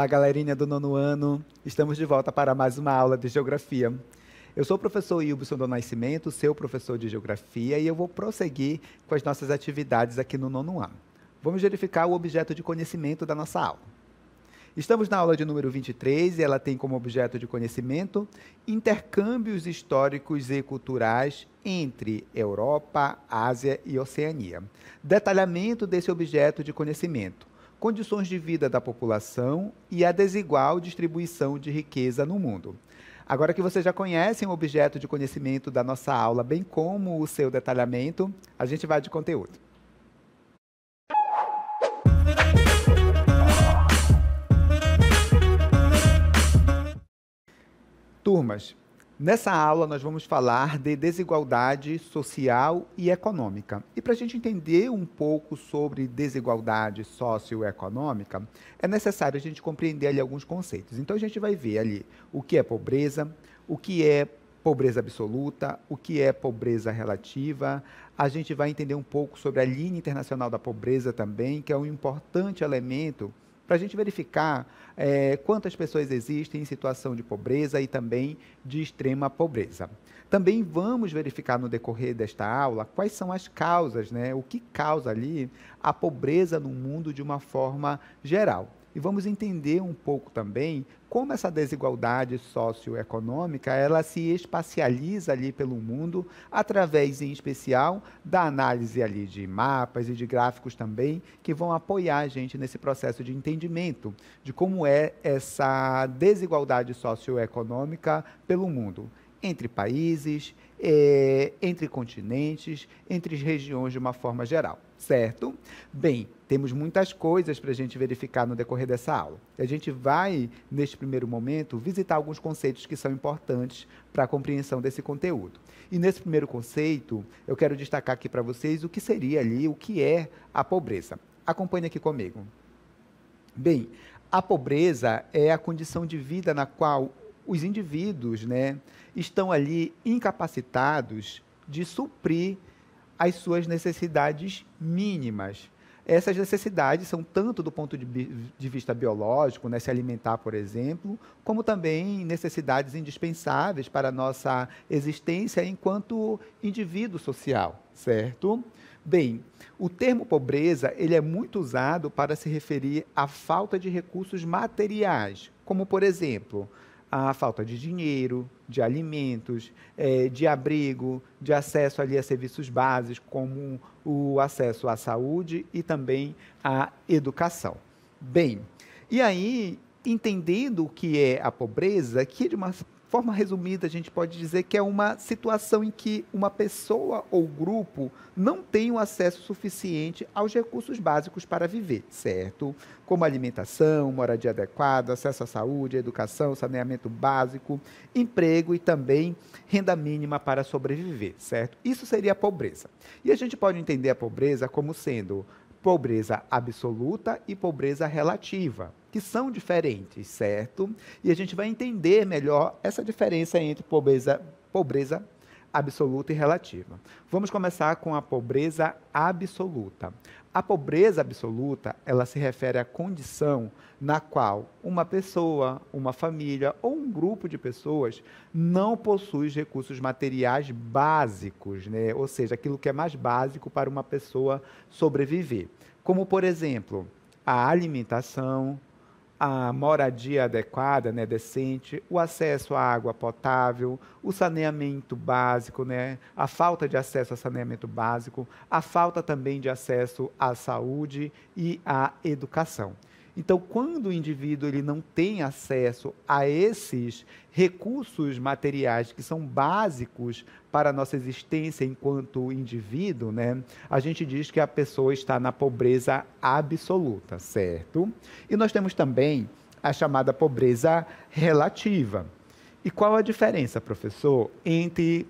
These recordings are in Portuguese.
Olá, galerinha do nono ano. Estamos de volta para mais uma aula de Geografia. Eu sou o professor Ilbson do Nascimento, seu professor de Geografia, e eu vou prosseguir com as nossas atividades aqui no nono ano. Vamos verificar o objeto de conhecimento da nossa aula. Estamos na aula de número 23 e ela tem como objeto de conhecimento intercâmbios históricos e culturais entre Europa, Ásia e Oceania. Detalhamento desse objeto de conhecimento, condições de vida da população e a desigual distribuição de riqueza no mundo. Agora que vocês já conhecem o objeto de conhecimento da nossa aula, bem como o seu detalhamento, a gente vai de conteúdo. Turmas, nessa aula nós vamos falar de desigualdade social e econômica. E para a gente entender um pouco sobre desigualdade socioeconômica, é necessário a gente compreender ali alguns conceitos. Então a gente vai ver ali o que é pobreza absoluta, o que é pobreza relativa. A gente vai entender um pouco sobre a linha internacional da pobreza também, que é um importante elemento para a gente verificar quantas pessoas existem em situação de pobreza e também de extrema pobreza. Também vamos verificar no decorrer desta aula quais são as causas, né? O que causa ali a pobreza no mundo de uma forma geral. E vamos entender um pouco também como essa desigualdade socioeconômica ela se espacializa ali pelo mundo através, em especial, da análise ali de mapas e de gráficos também que vão apoiar a gente nesse processo de entendimento de como é essa desigualdade socioeconômica pelo mundo, entre países, entre continentes, entre regiões de uma forma geral, certo? Bem, temos muitas coisas para a gente verificar no decorrer dessa aula. A gente vai, neste primeiro momento, visitar alguns conceitos que são importantes para a compreensão desse conteúdo. E nesse primeiro conceito, eu quero destacar aqui para vocês o que seria ali, o que é a pobreza. Acompanhe aqui comigo. Bem, a pobreza é a condição de vida na qual os indivíduos, né, estão ali incapacitados de suprir as suas necessidades mínimas. Essas necessidades são tanto do ponto de vista biológico, né, se alimentar, por exemplo, como também necessidades indispensáveis para a nossa existência enquanto indivíduo social, certo? Bem, o termo pobreza ele é muito usado para se referir à falta de recursos materiais, como, por exemplo, a falta de dinheiro, de alimentos, de abrigo, de acesso ali a serviços básicos, como o acesso à saúde e também à educação. Bem, e aí, entendendo o que é a pobreza, que de uma forma resumida a gente pode dizer que é uma situação em que uma pessoa ou grupo não tem o acesso suficiente aos recursos básicos para viver, certo? Como alimentação, moradia adequada, acesso à saúde, educação, saneamento básico, emprego e também renda mínima para sobreviver, certo? Isso seria a pobreza. E a gente pode entender a pobreza como sendo pobreza absoluta e pobreza relativa, que são diferentes, certo? E a gente vai entender melhor essa diferença entre pobreza absoluta e relativa. Vamos começar com a pobreza absoluta. A pobreza absoluta, ela se refere à condição na qual uma pessoa, uma família ou um grupo de pessoas não possui os recursos materiais básicos, né? Ou seja, aquilo que é mais básico para uma pessoa sobreviver. Como, por exemplo, a alimentação, a moradia adequada, né, decente, o acesso à água potável, o saneamento básico, né, a falta de acesso a saneamento básico, a falta também de acesso à saúde e à educação. Então, quando o indivíduo ele não tem acesso a esses recursos materiais que são básicos para a nossa existência enquanto indivíduo, né, a gente diz que a pessoa está na pobreza absoluta, certo? E nós temos também a chamada pobreza relativa. E qual a diferença, professor, entre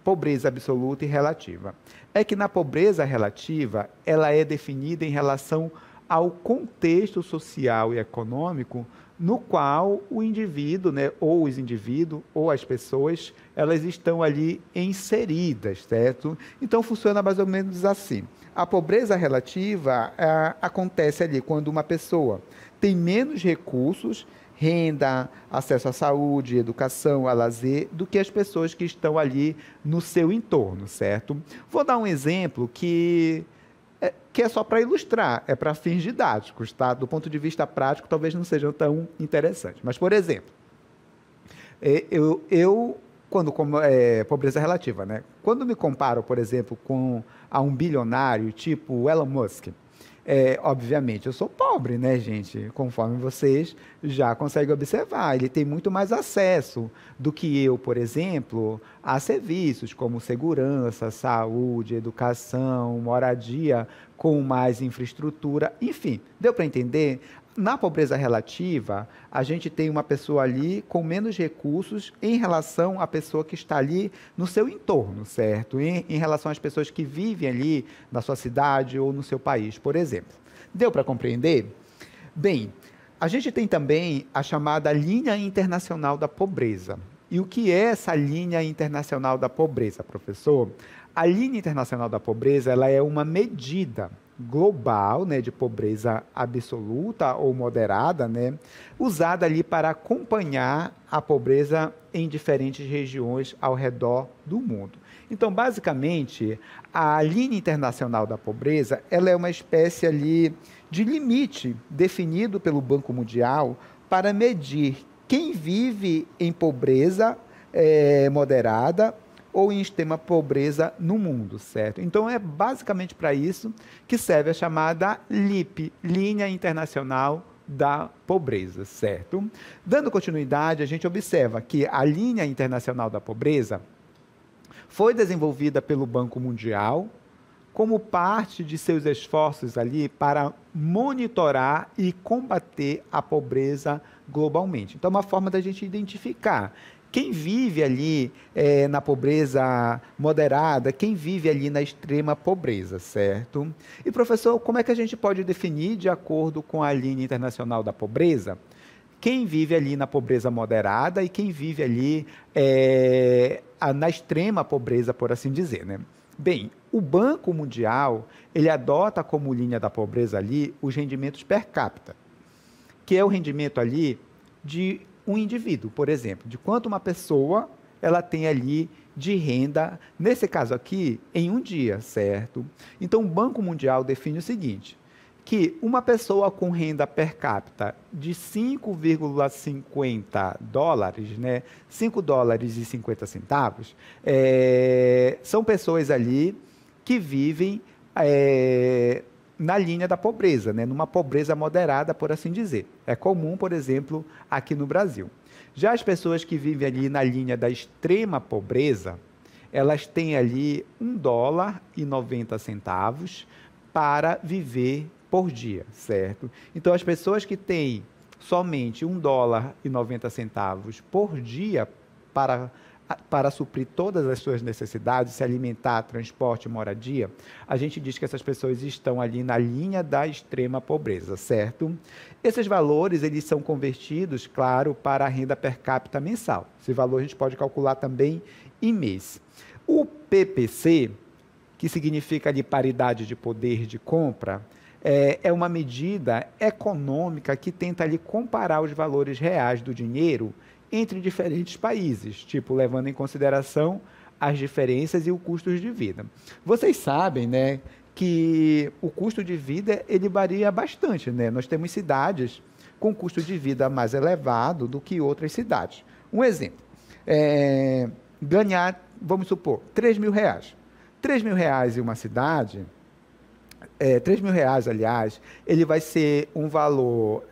pobreza absoluta e relativa? É que na pobreza relativa, ela é definida em relação ao contexto social e econômico no qual o indivíduo, né, ou os indivíduos, ou as pessoas, elas estão ali inseridas, certo? Então, funciona mais ou menos assim. A pobreza relativa acontece ali quando uma pessoa tem menos recursos, renda, acesso à saúde, educação, a lazer, do que as pessoas que estão ali no seu entorno, certo? Vou dar um exemplo que é só para ilustrar, é para fins didáticos, tá? Do ponto de vista prático, talvez não sejam tão interessantes. Mas, por exemplo, quando como pobreza relativa, né? Quando me comparo, por exemplo, com a um bilionário tipo Elon Musk, obviamente, eu sou pobre, né, gente? Conforme vocês já conseguem observar, ele tem muito mais acesso do que eu, por exemplo, a serviços como segurança, saúde, educação, moradia, com mais infraestrutura, enfim, deu para entender? Na pobreza relativa, a gente tem uma pessoa ali com menos recursos em relação à pessoa que está ali no seu entorno, certo? Em relação às pessoas que vivem ali na sua cidade ou no seu país, por exemplo. Deu para compreender? Bem, a gente tem também a chamada linha internacional da pobreza. E o que é essa linha internacional da pobreza, professor? A linha internacional da pobreza, ela é uma medida global, né, de pobreza absoluta ou moderada, né, usada ali para acompanhar a pobreza em diferentes regiões ao redor do mundo. Então, basicamente, a linha internacional da pobreza, ela é uma espécie ali de limite definido pelo Banco Mundial para medir quem vive em pobreza moderada ou em extrema pobreza no mundo, certo? Então, é basicamente para isso que serve a chamada LIP, Linha Internacional da Pobreza, certo? Dando continuidade, a gente observa que a Linha Internacional da Pobreza foi desenvolvida pelo Banco Mundial como parte de seus esforços ali para monitorar e combater a pobreza globalmente. Então, é uma forma da gente identificar quem vive ali na pobreza moderada, quem vive ali na extrema pobreza, certo? E, professor, como é que a gente pode definir, de acordo com a linha internacional da pobreza, quem vive ali na pobreza moderada e quem vive ali na extrema pobreza, por assim dizer, né? Bem, o Banco Mundial, ele adota como linha da pobreza ali os rendimentos per capita, que é o rendimento ali de um indivíduo, por exemplo, de quanto uma pessoa ela tem ali de renda, nesse caso aqui, em um dia, certo? Então, o Banco Mundial define o seguinte, que uma pessoa com renda per capita de 5,50 dólares, né, 5 dólares e 50 centavos, são pessoas ali que vivem na linha da pobreza, né? Numa pobreza moderada, por assim dizer. É comum, por exemplo, aqui no Brasil. Já as pessoas que vivem ali na linha da extrema pobreza, elas têm ali 1 dólar e 90 centavos para viver por dia, certo? Então, as pessoas que têm somente 1 dólar e 90 centavos por dia para suprir todas as suas necessidades, se alimentar, transporte, moradia, a gente diz que essas pessoas estão ali na linha da extrema pobreza, certo? Esses valores, eles são convertidos, claro, para a renda per capita mensal. Esse valor a gente pode calcular também em mês. O PPC, que significa ali paridade de poder de compra, é uma medida econômica que tenta ali comparar os valores reais do dinheiro entre diferentes países, tipo, levando em consideração as diferenças e o custo de vida. Vocês sabem, né, que o custo de vida, ele varia bastante, né? Nós temos cidades com custo de vida mais elevado do que outras cidades. Um exemplo, ganhar, vamos supor, R$ 3.000. R$ 3.000 em uma cidade, R$ 3.000, aliás, ele vai ser um valor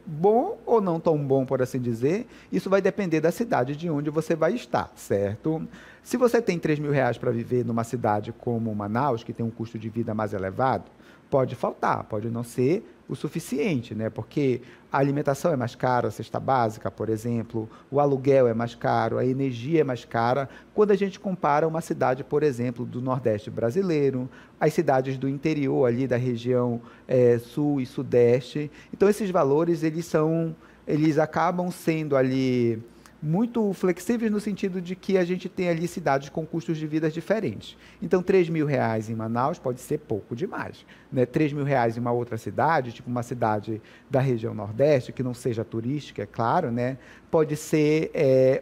bom ou não tão bom, por assim dizer. Isso vai depender da cidade de onde você vai estar, certo? Se você tem R$ 3.000 para viver numa cidade como Manaus, que tem um custo de vida mais elevado, pode faltar, pode não ser o suficiente, né? Porque a alimentação é mais cara, a cesta básica, por exemplo, o aluguel é mais caro, a energia é mais cara, quando a gente compara uma cidade, por exemplo, do Nordeste brasileiro, as cidades do interior ali da região Sul e Sudeste. Então, esses valores, eles acabam sendo ali muito flexíveis no sentido de que a gente tem ali cidades com custos de vida diferentes. Então, R$ 3.000 em Manaus pode ser pouco demais, né? R$ 3.000 em uma outra cidade, tipo uma cidade da região Nordeste, que não seja turística, é claro, né? Pode ser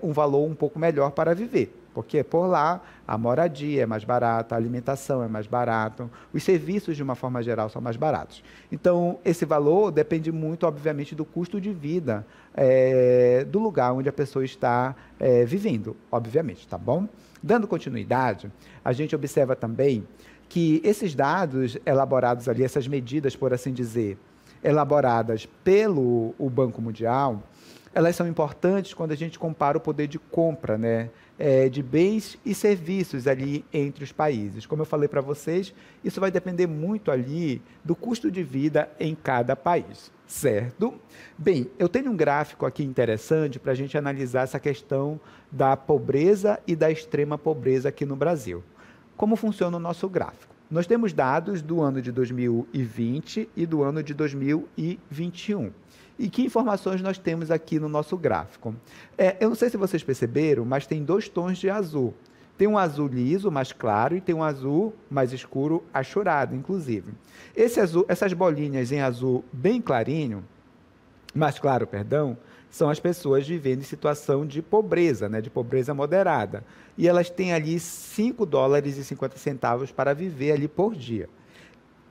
um valor um pouco melhor para viver. Porque por lá a moradia é mais barata, a alimentação é mais barata, os serviços de uma forma geral são mais baratos. Então, esse valor depende muito, obviamente, do custo de vida do lugar onde a pessoa está vivendo, obviamente, tá bom? Dando continuidade, a gente observa também que esses dados elaborados ali, essas medidas, por assim dizer, elaboradas pelo o Banco Mundial, elas são importantes quando a gente compara o poder de compra, né, de bens e serviços ali entre os países. Como eu falei para vocês, isso vai depender muito ali do custo de vida em cada país, certo? Bem, eu tenho um gráfico aqui interessante para a gente analisar essa questão da pobreza e da extrema pobreza aqui no Brasil. Como funciona o nosso gráfico? Nós temos dados do ano de 2020 e do ano de 2021. E que informações nós temos aqui no nosso gráfico? Eu não sei se vocês perceberam, mas tem dois tons de azul. Tem um azul liso, mais claro, e tem um azul mais escuro, achurado, inclusive. Esse azul, essas bolinhas em azul bem clarinho, mais claro, perdão, são as pessoas vivendo em situação de pobreza, né, de pobreza moderada. E elas têm ali US$ 5,50 para viver ali por dia.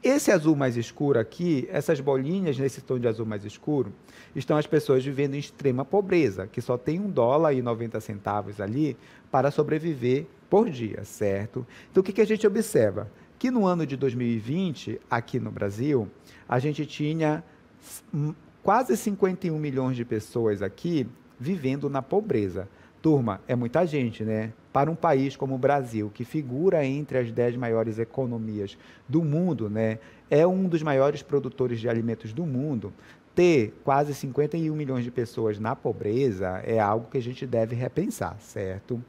Esse azul mais escuro aqui, essas bolinhas nesse tom de azul mais escuro, estão as pessoas vivendo em extrema pobreza, que só tem US$ 1,90 ali para sobreviver por dia, certo? Então, o que a gente observa? Que no ano de 2020, aqui no Brasil, a gente tinha quase 51 milhões de pessoas aqui vivendo na pobreza. Turma, é muita gente, né? Para um país como o Brasil, que figura entre as 10 maiores economias do mundo, né? É um dos maiores produtores de alimentos do mundo, ter quase 51 milhões de pessoas na pobreza é algo que a gente deve repensar, certo?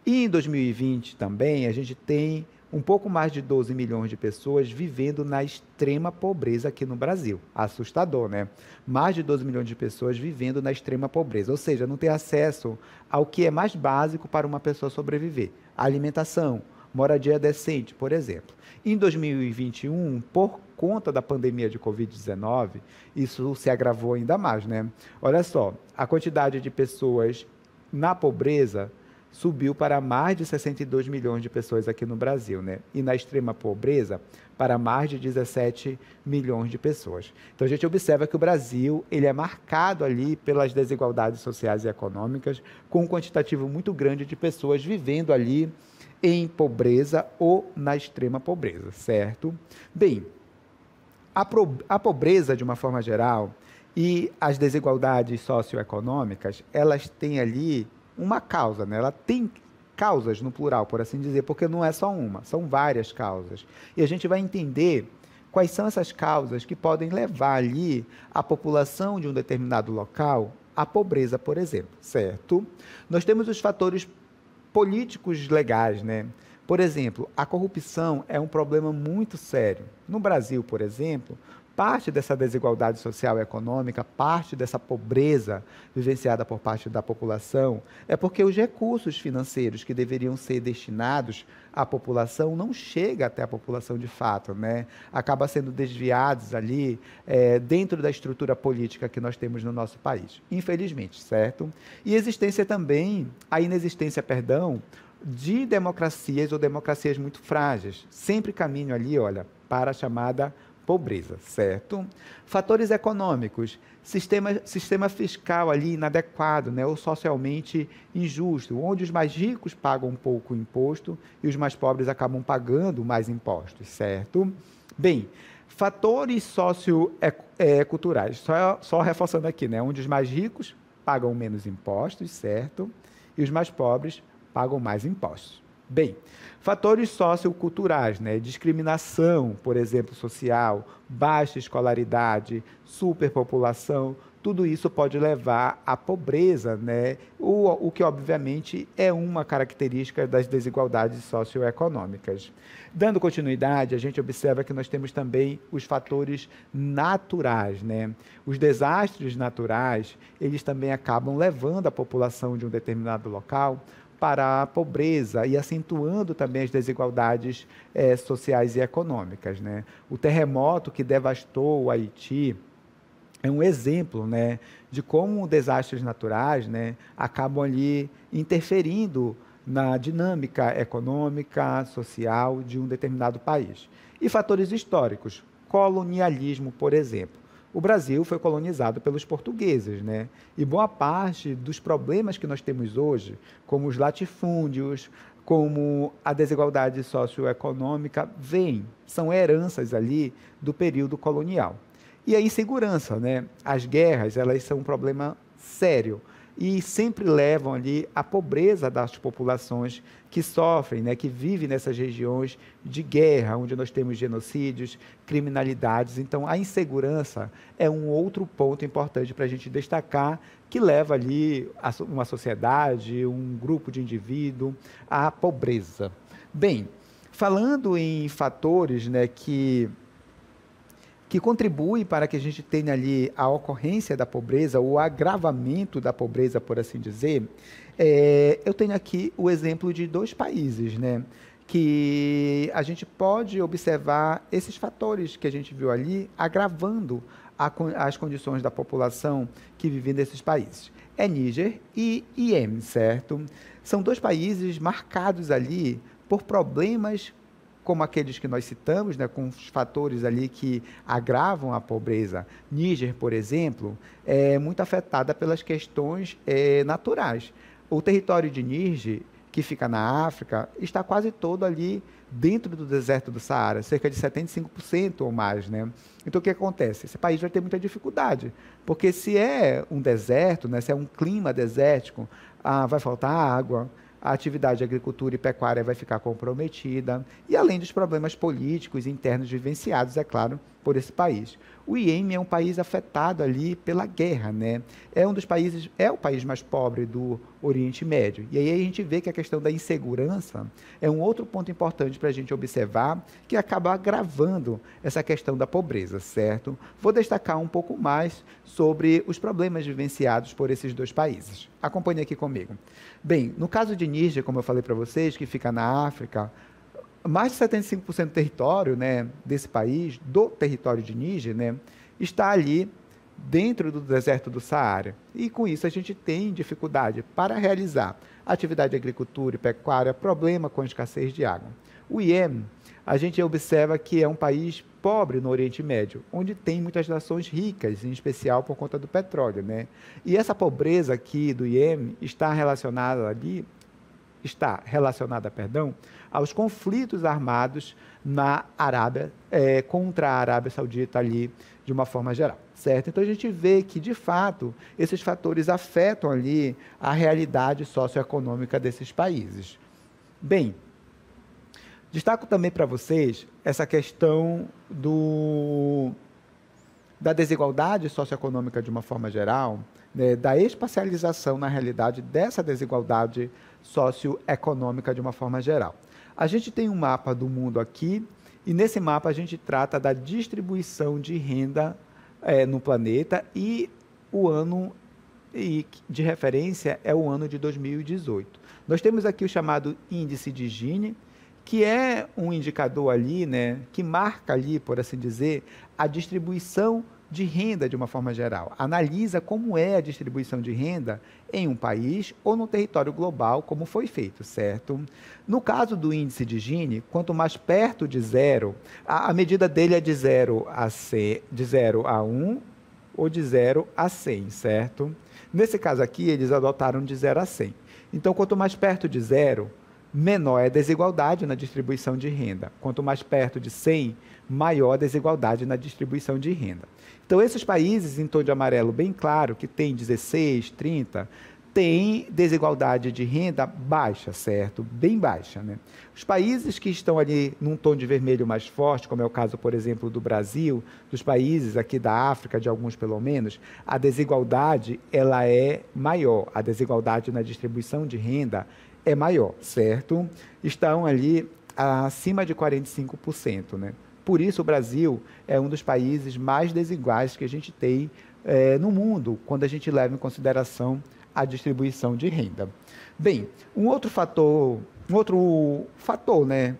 E em 2020 também, a gente tem um pouco mais de 12 milhões de pessoas vivendo na extrema pobreza aqui no Brasil. Assustador, né? Mais de 12 milhões de pessoas vivendo na extrema pobreza, ou seja, não ter acesso ao que é mais básico para uma pessoa sobreviver. Alimentação, moradia decente, por exemplo. Em 2021, por conta da pandemia de Covid-19, isso se agravou ainda mais, né? Olha só, a quantidade de pessoas na pobreza subiu para mais de 62 milhões de pessoas aqui no Brasil, né? E na extrema pobreza, para mais de 17 milhões de pessoas. Então, a gente observa que o Brasil ele é marcado ali pelas desigualdades sociais e econômicas, com um quantitativo muito grande de pessoas vivendo ali em pobreza ou na extrema pobreza, certo? Bem, a pobreza, de uma forma geral, e as desigualdades socioeconômicas, elas têm ali uma causa, né? Ela tem causas no plural, por assim dizer, porque não é só uma, são várias causas. E a gente vai entender quais são essas causas que podem levar ali a população de um determinado local à pobreza, por exemplo, certo? Nós temos os fatores políticos legais, né? Por exemplo, a corrupção é um problema muito sério. No Brasil, por exemplo, parte dessa desigualdade social e econômica, parte dessa pobreza vivenciada por parte da população, é porque os recursos financeiros que deveriam ser destinados à população não chegam até a população de fato, né? Acaba sendo desviados ali dentro da estrutura política que nós temos no nosso país, infelizmente, certo? E existência também, a inexistência, perdão, de democracias ou democracias muito frágeis. Sempre caminho ali, olha, para a chamada pobreza, certo? Fatores econômicos, sistema fiscal ali inadequado, né, ou socialmente injusto, onde os mais ricos pagam um pouco imposto e os mais pobres acabam pagando mais impostos, certo? Bem, fatores socioculturais, só reforçando aqui, né, onde os mais ricos pagam menos impostos, certo? E os mais pobres pagam mais impostos. Bem, fatores socioculturais, né? Discriminação, por exemplo, social, baixa escolaridade, superpopulação, tudo isso pode levar à pobreza, né? O que, obviamente, é uma característica das desigualdades socioeconômicas. Dando continuidade, a gente observa que nós temos também os fatores naturais, né? Os desastres naturais, eles também acabam levando a população de um determinado local para a pobreza e acentuando também as desigualdades sociais e econômicas, né? O terremoto que devastou o Haiti é um exemplo, né, de como desastres naturais, né, acabam ali interferindo na dinâmica econômica, social de um determinado país. E fatores históricos, colonialismo, por exemplo. O Brasil foi colonizado pelos portugueses, né? E boa parte dos problemas que nós temos hoje, como os latifúndios, como a desigualdade socioeconômica, são heranças ali do período colonial. E a insegurança, né? As guerras, elas são um problema sério e sempre levam ali à pobreza das populações que sofrem, né? Que vivem nessas regiões de guerra, onde nós temos genocídios, criminalidades. Então, a insegurança é um outro ponto importante para a gente destacar, que leva ali uma sociedade, um grupo de indivíduos à pobreza. Bem, falando em fatores, né, que contribui para que a gente tenha ali a ocorrência da pobreza, o agravamento da pobreza, por assim dizer, eu tenho aqui o exemplo de 2 países, né, que a gente pode observar esses fatores que a gente viu ali, agravando as condições da população que vive nesses países. É Níger e Iêmen, certo? São 2 países marcados ali por problemas como aqueles que nós citamos, né, com os fatores ali que agravam a pobreza. Níger, por exemplo, é muito afetada pelas questões naturais. O território de Níger, que fica na África, está quase todo ali dentro do deserto do Saara, cerca de 75% ou mais, né? Então, o que acontece? Esse país vai ter muita dificuldade, porque se é um deserto, né, se é um clima desértico, vai faltar água, a atividade de agricultura e pecuária vai ficar comprometida, e além dos problemas políticos internos vivenciados, é claro, por esse país. O Iêmen é um país afetado ali pela guerra, né? É o país mais pobre do Oriente Médio. E aí a gente vê que a questão da insegurança é um outro ponto importante para a gente observar, que acaba agravando essa questão da pobreza, certo? Vou destacar um pouco mais sobre os problemas vivenciados por esses 2 países. Acompanhe aqui comigo. Bem, no caso de Níger, como eu falei para vocês, que fica na África, mais de 75% do território, né, desse país, do território de Níger, né, está ali dentro do deserto do Saara. E com isso a gente tem dificuldade para realizar atividade de agricultura e pecuária, problema com a escassez de água. O Iêmen, a gente observa que é um país pobre no Oriente Médio, onde tem muitas nações ricas, em especial por conta do petróleo, né? E essa pobreza aqui do Iêmen está relacionada aos conflitos armados na Arábia, contra a Arábia Saudita ali, de uma forma geral, certo? Então, a gente vê que, de fato, esses fatores afetam ali a realidade socioeconômica desses países. Bem, destaco também para vocês essa questão da desigualdade socioeconômica de uma forma geral, né, da espacialização, na realidade, dessa desigualdade socioeconômica de uma forma geral. A gente tem um mapa do mundo aqui, e nesse mapa a gente trata da distribuição de renda no planeta, e o ano de referência é o ano de 2018. Nós temos aqui o chamado índice de Gini, que é um indicador ali, né, que marca ali, por assim dizer, a distribuição de renda de uma forma geral. Analisa como é a distribuição de renda em um país ou no território global, como foi feito, certo? No caso do índice de Gini, quanto mais perto de zero, a medida dele é de 0 a 1 ou de 0 a 100, certo? Nesse caso aqui, eles adotaram de 0 a 100. Então, quanto mais perto de zero, menor é a desigualdade na distribuição de renda. Quanto mais perto de 100, maior a desigualdade na distribuição de renda. Então, esses países em tom de amarelo bem claro, que tem 16, 30, tem desigualdade de renda baixa, certo? Bem baixa, né? Os países que estão ali num tom de vermelho mais forte, como é o caso, por exemplo, do Brasil, dos países aqui da África, de alguns pelo menos, a desigualdade ela é maior. A desigualdade na distribuição de renda é maior, certo? Estão ali acima de 45%, né? Por isso, o Brasil é um dos países mais desiguais que a gente tem no mundo, quando a gente leva em consideração a distribuição de renda. Bem, um outro fator, né,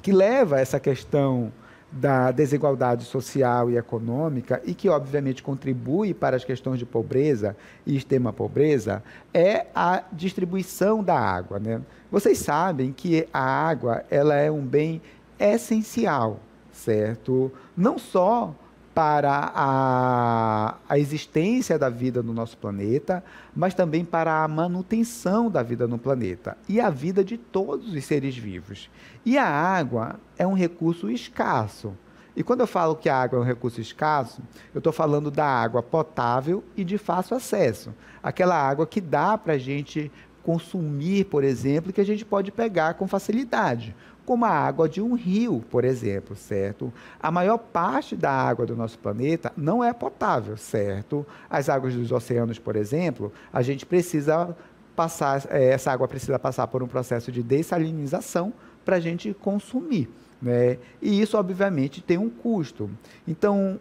que leva a essa questão da desigualdade social e econômica e que, obviamente, contribui para as questões de pobreza e extrema pobreza é a distribuição da água, né? Vocês sabem que a água ela é um bem essencial, certo? Não só para a existência da vida no nosso planeta, mas também para a manutenção da vida no planeta e a vida de todos os seres vivos. E a água é um recurso escasso. E quando eu falo que a água é um recurso escasso, eu estou falando da água potável e de fácil acesso. Aquela água que dá para a gente consumir, por exemplo, que a gente pode pegar com facilidade, como a água de um rio, por exemplo, certo? A maior parte da água do nosso planeta não é potável, certo? As águas dos oceanos, por exemplo, a gente precisa passar, essa água precisa passar por um processo de dessalinização para a gente consumir, né? E isso, obviamente, tem um custo. Então,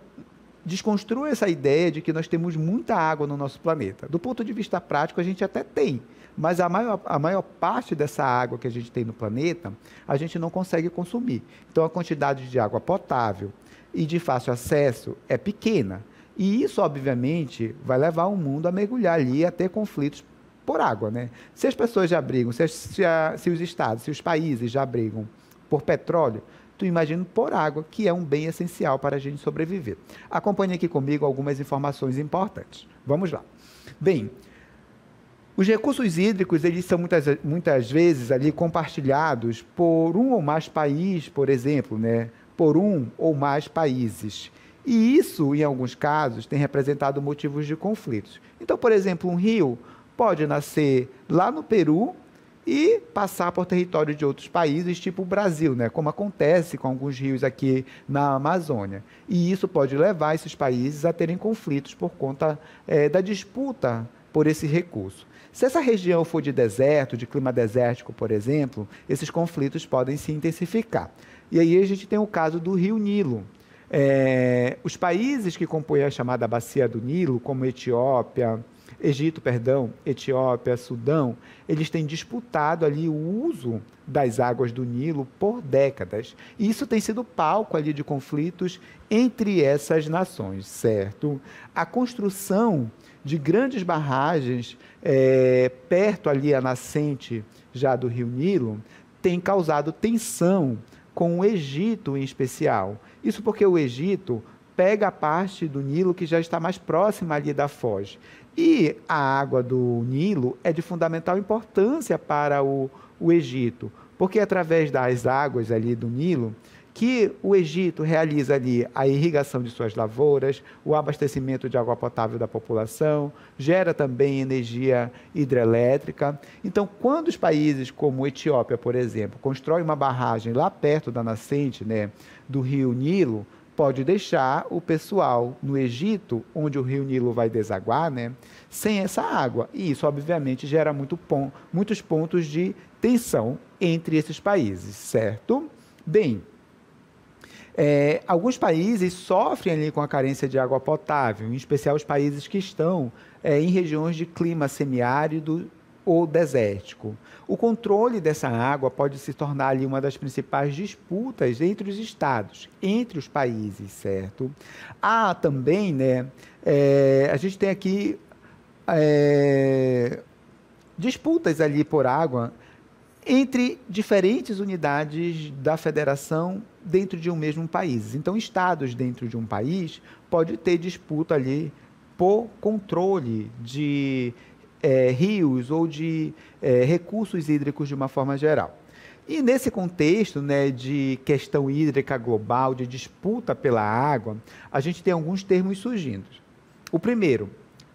desconstrua essa ideia de que nós temos muita água no nosso planeta. Do ponto de vista prático, a gente até tem, mas a maior parte dessa água que a gente tem no planeta, a gente não consegue consumir. Então, a quantidade de água potável e de fácil acesso é pequena. E isso, obviamente, vai levar o mundo a mergulhar ali, a ter conflitos por água, né? Se as pessoas já brigam, se os estados, se os países já brigam por petróleo, tu imagina por água, que é um bem essencial para a gente sobreviver. Acompanhe aqui comigo algumas informações importantes. Vamos lá. Bem, os recursos hídricos, eles são muitas vezes ali compartilhados por um ou mais países, por exemplo, né? Por um ou mais países. E isso, em alguns casos, tem representado motivos de conflitos. Então, por exemplo, um rio pode nascer lá no Peru e passar por território de outros países, tipo o Brasil, né? Como acontece com alguns rios aqui na Amazônia. E isso pode levar esses países a terem conflitos por conta da disputa por esse recurso. Se essa região for de deserto, de clima desértico, por exemplo, esses conflitos podem se intensificar. E aí a gente tem o caso do Rio Nilo. Os países que compõem a chamada Bacia do Nilo, como Egito, Etiópia, Sudão, eles têm disputado ali o uso das águas do Nilo por décadas. E isso tem sido palco ali de conflitos entre essas nações, certo? A construção de grandes barragens perto ali a nascente já do Rio Nilo tem causado tensão com o Egito em especial. Isso porque o Egito pega a parte do Nilo que já está mais próxima ali da foz. E a água do Nilo é de fundamental importância para o Egito, porque é através das águas ali do Nilo que o Egito realiza ali a irrigação de suas lavouras, o abastecimento de água potável da população, gera também energia hidrelétrica. Então, quando os países como Etiópia, por exemplo, constroem uma barragem lá perto da nascente, né, do rio Nilo, pode deixar o pessoal no Egito, onde o rio Nilo vai desaguar, né, sem essa água. E isso, obviamente, gera muitos pontos de tensão entre esses países, certo? Bem, alguns países sofrem ali com a carência de água potável, em especial os países que estão em regiões de clima semiárido ou desértico. O controle dessa água pode se tornar ali uma das principais disputas entre os estados, entre os países, certo? Há também, né, a gente tem aqui disputas ali por água entre diferentes unidades da federação dentro de um mesmo país. Então, estados dentro de um país pode ter disputa ali por controle de rios ou de recursos hídricos de uma forma geral. E nesse contexto, né, de questão hídrica global, de disputa pela água, a gente tem alguns termos surgindo. O primeiro,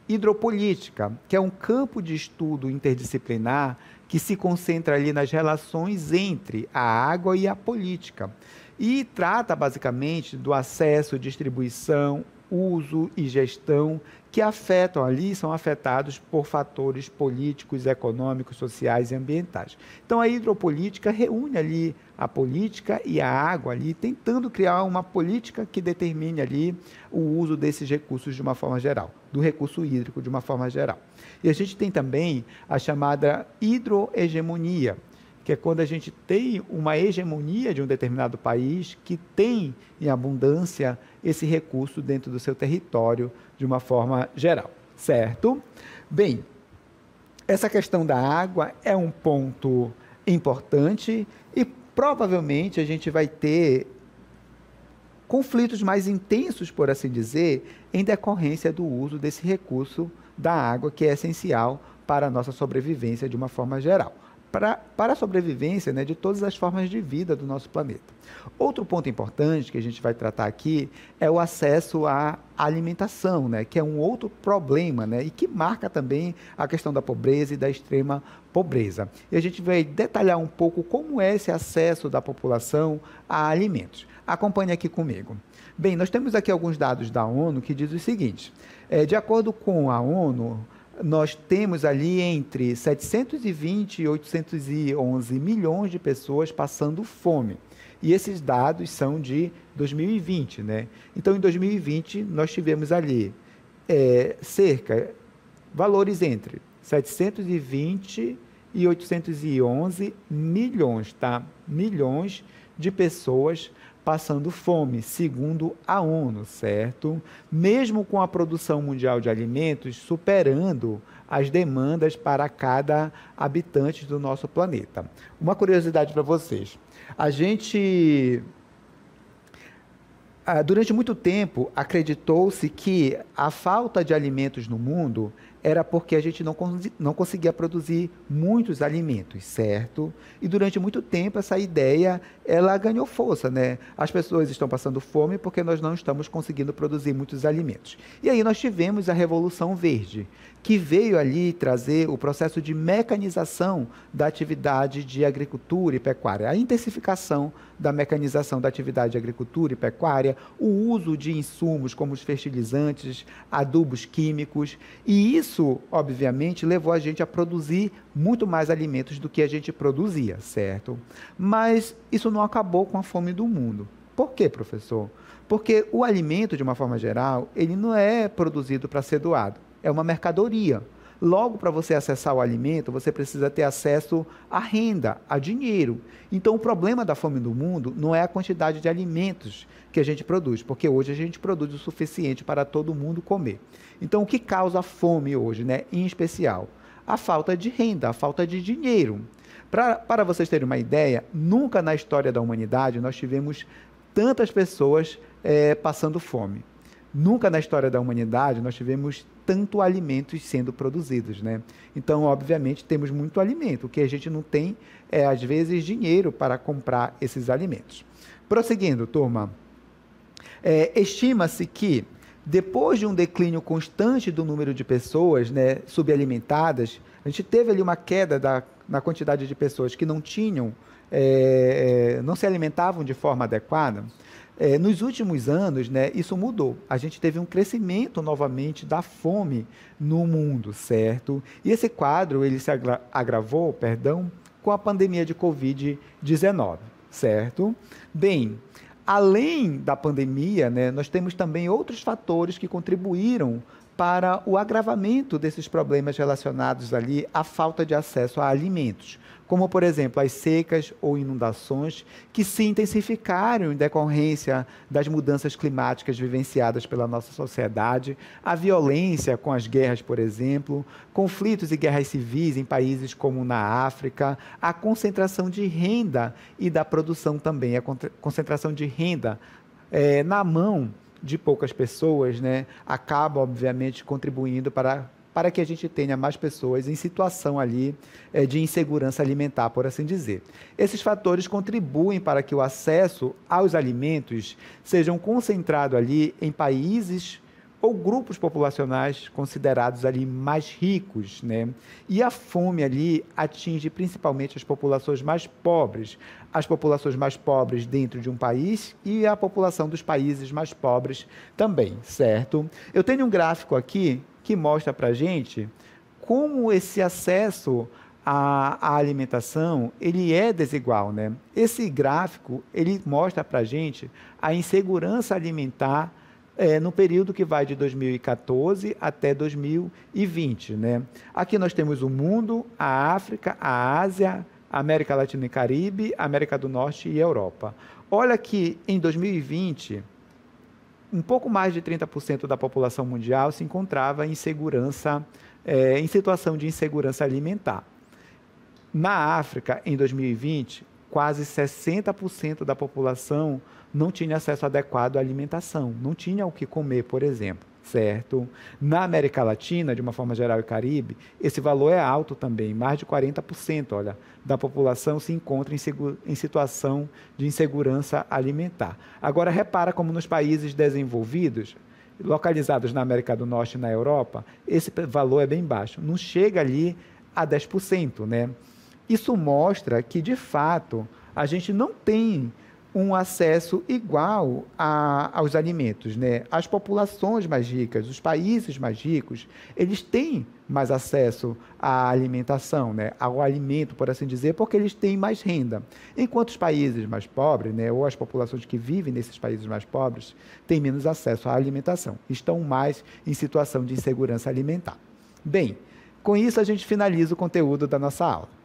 hidropolítica, que é um campo de estudo interdisciplinar que se concentra ali nas relações entre a água e a política. E trata basicamente do acesso, distribuição, uso e gestão que afetam ali, são afetados por fatores políticos, econômicos, sociais e ambientais. Então a hidropolítica reúne ali a política e a água ali, tentando criar uma política que determine ali o uso desses recursos de uma forma geral, do recurso hídrico de uma forma geral. E a gente tem também a chamada hidrohegemonia, que é quando a gente tem uma hegemonia de um determinado país que tem em abundância esse recurso dentro do seu território de uma forma geral, certo? Bem, essa questão da água é um ponto importante e provavelmente a gente vai ter conflitos mais intensos, por assim dizer, em decorrência do uso desse recurso da água, que é essencial para a nossa sobrevivência de uma forma geral. Para a sobrevivência, né, de todas as formas de vida do nosso planeta. Outro ponto importante que a gente vai tratar aqui é o acesso à alimentação, né, que é um outro problema, né, e que marca também a questão da pobreza e da extrema pobreza. E a gente vai detalhar um pouco como é esse acesso da população a alimentos. Acompanhe aqui comigo. Bem, nós temos aqui alguns dados da ONU que diz o seguinte: de acordo com a ONU, nós temos ali entre 720 e 811 milhões de pessoas passando fome. E esses dados são de 2020, né? Então, em 2020, nós tivemos ali valores entre 720 e 811 milhões, tá? Milhões de pessoas passando fome, segundo a ONU, certo? Mesmo com a produção mundial de alimentos superando as demandas para cada habitante do nosso planeta. Uma curiosidade para vocês. Durante muito tempo, acreditou-se que a falta de alimentos no mundo era porque a gente não conseguia produzir muitos alimentos, certo? E durante muito tempo essa ideia, ela ganhou força, né? As pessoas estão passando fome porque nós não estamos conseguindo produzir muitos alimentos. E aí nós tivemos a Revolução Verde, que veio ali trazer o processo de mecanização da atividade de agricultura e pecuária, a intensificação da mecanização da atividade de agricultura e pecuária, o uso de insumos como os fertilizantes, adubos químicos, e isso, obviamente, levou a gente a produzir muito mais alimentos do que a gente produzia, certo? Mas isso não acabou com a fome do mundo. Por quê, professor? Porque o alimento, de uma forma geral, ele não é produzido para ser doado, é uma mercadoria. Logo, para você acessar o alimento, você precisa ter acesso à renda, a dinheiro. Então, o problema da fome do mundo não é a quantidade de alimentos que a gente produz, porque hoje a gente produz o suficiente para todo mundo comer. Então, o que causa fome hoje, né? Em especial, a falta de renda, a falta de dinheiro. Para vocês terem uma ideia, nunca na história da humanidade nós tivemos tantas pessoas passando fome. Nunca na história da humanidade nós tivemos tanto alimentos sendo produzidos, né? Então, obviamente, temos muito alimento, o que a gente não tem às vezes, dinheiro para comprar esses alimentos. Prosseguindo, turma, estima-se que, depois de um declínio constante do número de pessoas, né, subalimentadas, a gente teve ali uma queda na quantidade de pessoas que não tinham, não se alimentavam de forma adequada. Nos últimos anos, né, isso mudou. A gente teve um crescimento novamente da fome no mundo, certo? E esse quadro ele se agravou, com a pandemia de Covid-19, certo? Bem, além da pandemia, né, nós temos também outros fatores que contribuíram para o agravamento desses problemas relacionados ali à falta de acesso a alimentos, como, por exemplo, as secas ou inundações que se intensificaram em decorrência das mudanças climáticas vivenciadas pela nossa sociedade, a violência com as guerras, por exemplo, conflitos e guerras civis em países como na África, a concentração de renda e da produção também, a concentração de renda na mão de poucas pessoas, né, acaba, obviamente, contribuindo para que a gente tenha mais pessoas em situação ali de insegurança alimentar, por assim dizer. Esses fatores contribuem para que o acesso aos alimentos sejam concentrado ali em países ou grupos populacionais considerados ali mais ricos, né? E a fome ali atinge principalmente as populações mais pobres dentro de um país e a população dos países mais pobres também, certo? Eu tenho um gráfico aqui que mostra para a gente como esse acesso à alimentação ele é desigual, né? Esse gráfico ele mostra para a gente a insegurança alimentar no período que vai de 2014 até 2020, né? Aqui nós temos o mundo, a África, a Ásia, a América Latina e Caribe, a América do Norte e Europa. Olha que em 2020, um pouco mais de 30% da população mundial se encontrava em situação de insegurança alimentar. Na África, em 2020, quase 60% da população não tinha acesso adequado à alimentação, não tinha o que comer, por exemplo, certo? Na América Latina, de uma forma geral, e Caribe, esse valor é alto também, mais de 40%, olha, da população se encontra em situação de insegurança alimentar. Agora, repara como nos países desenvolvidos, localizados na América do Norte e na Europa, esse valor é bem baixo, não chega ali a 10%, né? Isso mostra que, de fato, a gente não tem um acesso igual aos alimentos, né? As populações mais ricas, os países mais ricos, eles têm mais acesso à alimentação, né? Ao alimento, por assim dizer, porque eles têm mais renda. Enquanto os países mais pobres, né? Ou as populações que vivem nesses países mais pobres, têm menos acesso à alimentação, estão mais em situação de insegurança alimentar. Bem, com isso a gente finaliza o conteúdo da nossa aula.